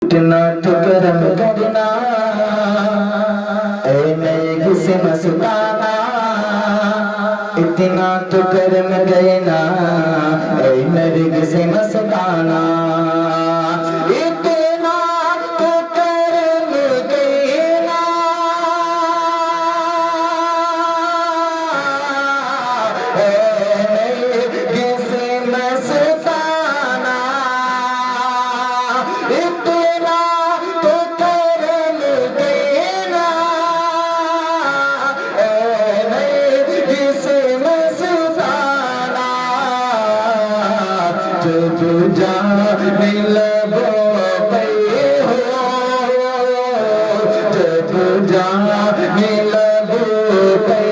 इतना तो करम करना ऐ मैं से मस्ताना, इतना तो करम करना ऐ मेरे से मस्ताना, इतना तो करम करना ऐ मेरे से मस्ताना, इतना तो करम देना ऐ मेरे से मस्ताना, जब जाने लगो पे हो, जब जाने लगो पे